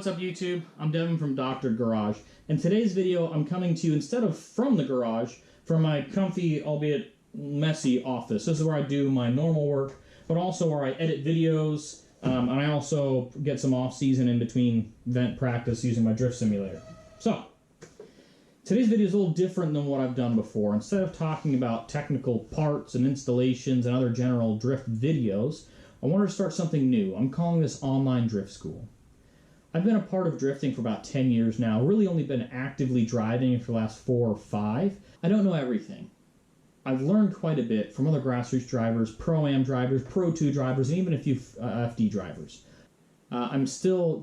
what's up YouTube? I'm Devin from Dr. Garage. In today's video, I'm coming to you instead of from the garage, from my comfy, albeit messy office. This is where I do my normal work, but also where I edit videos, and I also get some off-season in between vent practice using my drift simulator. So, today's video is a little different than what I've done before. Instead of talking about technical parts and installations and other general drift videos, I wanted to start something new. I'm calling this Online Drift School. I've been a part of drifting for about 10 years now, really only been actively driving for the last 4 or 5. I don't know everything. I've learned quite a bit from other grassroots drivers, Pro-Am drivers, Pro 2 drivers, and even a few FD drivers. I'm still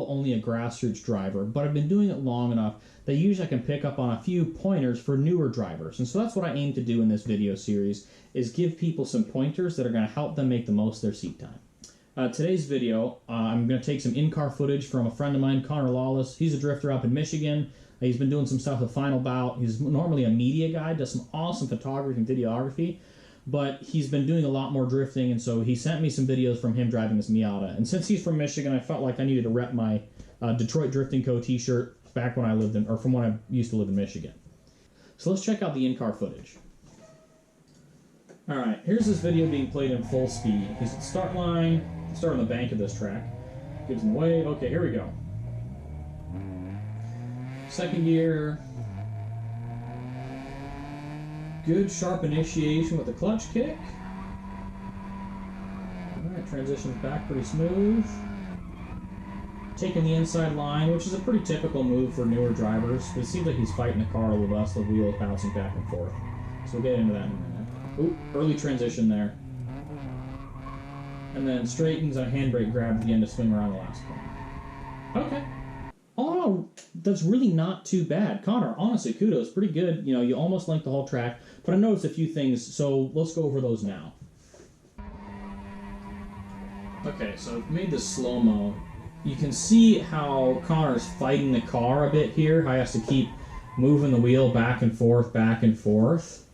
only a grassroots driver, but I've been doing it long enough that usually I can pick up on a few pointers for newer drivers. And so that's what I aim to do in this video series, is give people some pointers that are going to help them make the most of their seat time. Today's video, I'm going to take some in-car footage from a friend of mine, Connor Lawless. He's a drifter up in Michigan. He's been doing some stuff with Final Bout. He's normally a media guy, does some awesome photography and videography, but he's been doing a lot more drifting, and so he sent me some videos from him driving this Miata. And since he's from Michigan, I felt like I needed to rep my Detroit Drifting Co. t-shirt back when I lived in, or from when I used to live in Michigan. So let's check out the in-car footage. Alright, here's this video being played in full speed. He's at the start line, start on the bank of this track. Gives him away. Okay, here we go. Second gear. Good sharp initiation with the clutch kick. Alright, transitions back pretty smooth. Taking the inside line, which is a pretty typical move for newer drivers. But it seems like he's fighting the car a little less, the wheels bouncing back and forth. So we'll get into that in a minute. Ooh, early transition there. And then straightens a handbrake grab at the end to swing around the last corner. Okay. All in all, that's really not too bad. Connor, honestly, kudos. Pretty good. You know, you almost linked the whole track, but I noticed a few things, so let's go over those now. Okay, so I've made this slow-mo. You can see how Connor's fighting the car a bit here. How he has to keep moving the wheel back and forth, back and forth.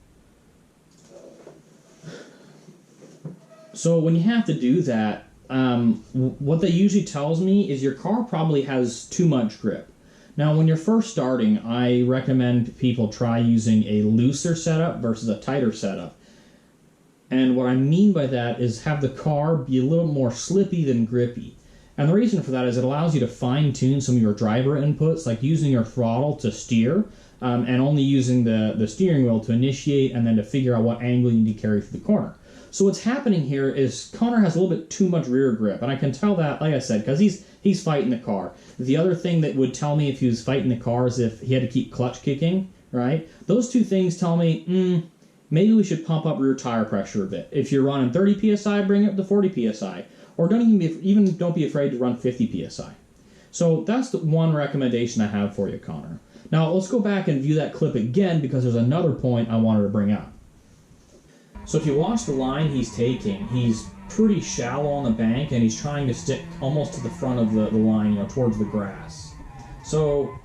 So when you have to do that, what that usually tells me is your car probably has too much grip. Now, when you're first starting, I recommend people try using a looser setup versus a tighter setup. And what I mean by that is have the car be a little more slippy than grippy. And the reason for that is it allows you to fine-tune some of your driver inputs, like using your throttle to steer, and only using the steering wheel to initiate and then to figure out what angle you need to carry through the corner. So what's happening here is Connor has a little bit too much rear grip, and I can tell that, like I said, because he's fighting the car. The other thing that would tell me if he was fighting the car is if he had to keep clutch kicking, right? Those two things tell me, maybe we should pump up rear tire pressure a bit. If you're running 30 psi, bring it up to 40 psi, or don't be afraid to run 50 psi. So that's the one recommendation I have for you, Connor. Now let's go back and view that clip again because there's another point I wanted to bring up. So if you watch the line he's taking, he's pretty shallow on the bank and he's trying to stick almost to the front of the line, you know, towards the grass. So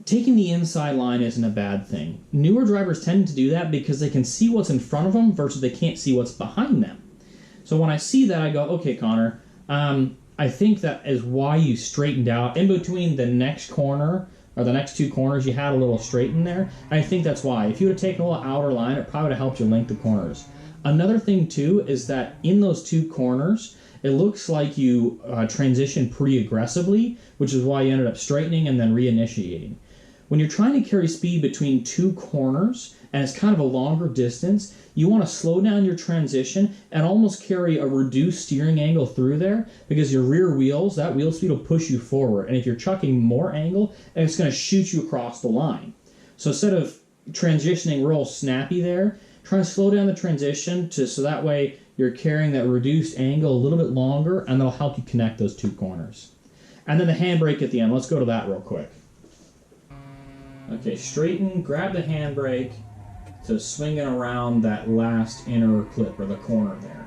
taking the inside line isn't a bad thing. Newer drivers tend to do that because they can see what's in front of them versus they can't see what's behind them. So when I see that, I go, okay, Connor, I think that is why you straightened out in between the next corner or the next 2 corners, you had a little straight in there. I think that's why. If you would have taken a little outer line, it probably would have helped you link the corners. Another thing, too, is that in those 2 corners, it looks like you transitioned pretty aggressively, which is why you ended up straightening and then reinitiating. When you're trying to carry speed between 2 corners, and it's kind of a longer distance, you want to slow down your transition and almost carry a reduced steering angle through there because your rear wheels, that wheel speed will push you forward. And if you're chucking more angle, it's going to shoot you across the line. So instead of transitioning real snappy there, try to slow down the transition so that way you're carrying that reduced angle a little bit longer, and that'll help you connect those 2 corners. And then the handbrake at the end. Let's go to that real quick. Okay, straighten, grab the handbrake to swing it around that last inner clip or the corner there.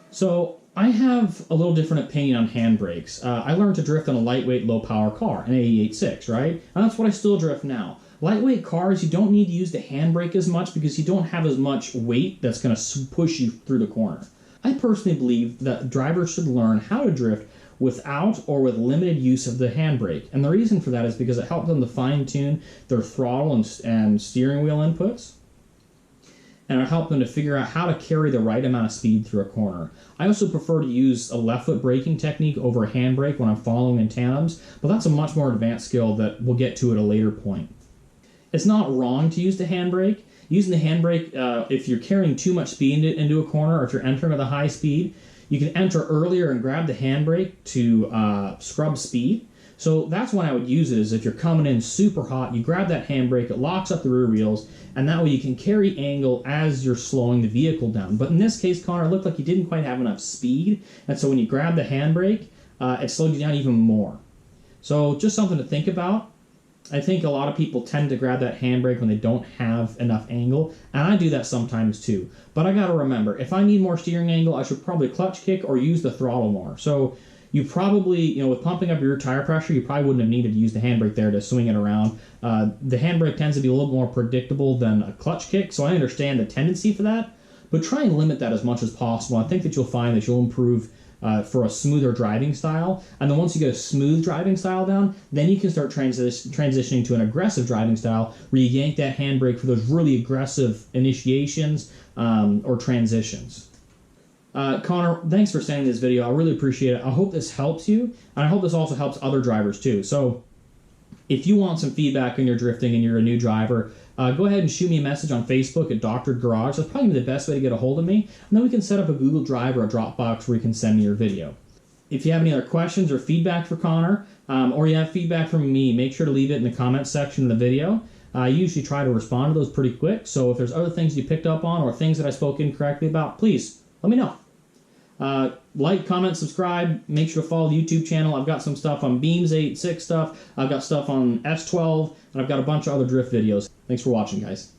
So I have a little different opinion on handbrakes. I learned to drift on a lightweight, low-power car, an 88.6, right? And that's what I still drift now. Lightweight cars, you don't need to use the handbrake as much because you don't have as much weight that's going to push you through the corner. I personally believe that drivers should learn how to drift without or with limited use of the handbrake. And the reason for that is because it helps them to fine-tune their throttle and steering wheel inputs. And it'll help them to figure out how to carry the right amount of speed through a corner. I also prefer to use a left foot braking technique over a handbrake when I'm following in tandems, but that's a much more advanced skill that we'll get to at a later point. It's not wrong to use the handbrake. Using the handbrake, if you're carrying too much speed into a corner, or if you're entering with a high speed, you can enter earlier and grab the handbrake to scrub speed. So that's when I would use it, is if you're coming in super hot, you grab that handbrake, it locks up the rear wheels, and that way you can carry angle as you're slowing the vehicle down. But in this case, Connor, it looked like you didn't quite have enough speed, and so when you grab the handbrake, it slowed you down even more. So just something to think about. I think a lot of people tend to grab that handbrake when they don't have enough angle, and I do that sometimes too. But I gotta remember, if I need more steering angle, I should probably clutch kick or use the throttle more. So you probably, with pumping up your tire pressure, you probably wouldn't have needed to use the handbrake there to swing it around. The handbrake tends to be a little more predictable than a clutch kick, so I understand the tendency for that, but try and limit that as much as possible. I think that you'll find that you'll improve for a smoother driving style, and then once you get a smooth driving style down, then you can start transitioning to an aggressive driving style where you yank that handbrake for those really aggressive initiations or transitions. Connor, thanks for sending this video. I really appreciate it. I hope this helps you, and I hope this also helps other drivers too. So if you want some feedback on your drifting and you're a new driver, go ahead and shoot me a message on Facebook at Dr. Garage. That's probably the best way to get a hold of me. And then we can set up a Google Drive or a Dropbox where you can send me your video. If you have any other questions or feedback for Connor, or you have feedback from me, make sure to leave it in the comments section of the video. I usually try to respond to those pretty quick. So if there's other things you picked up on or things that I spoke incorrectly about, please let me know. Like, comment, subscribe. Make sure to follow the YouTube channel. I've got some stuff on Beams 8.6 stuff. I've got stuff on S12, and I've got a bunch of other drift videos. Thanks for watching, guys.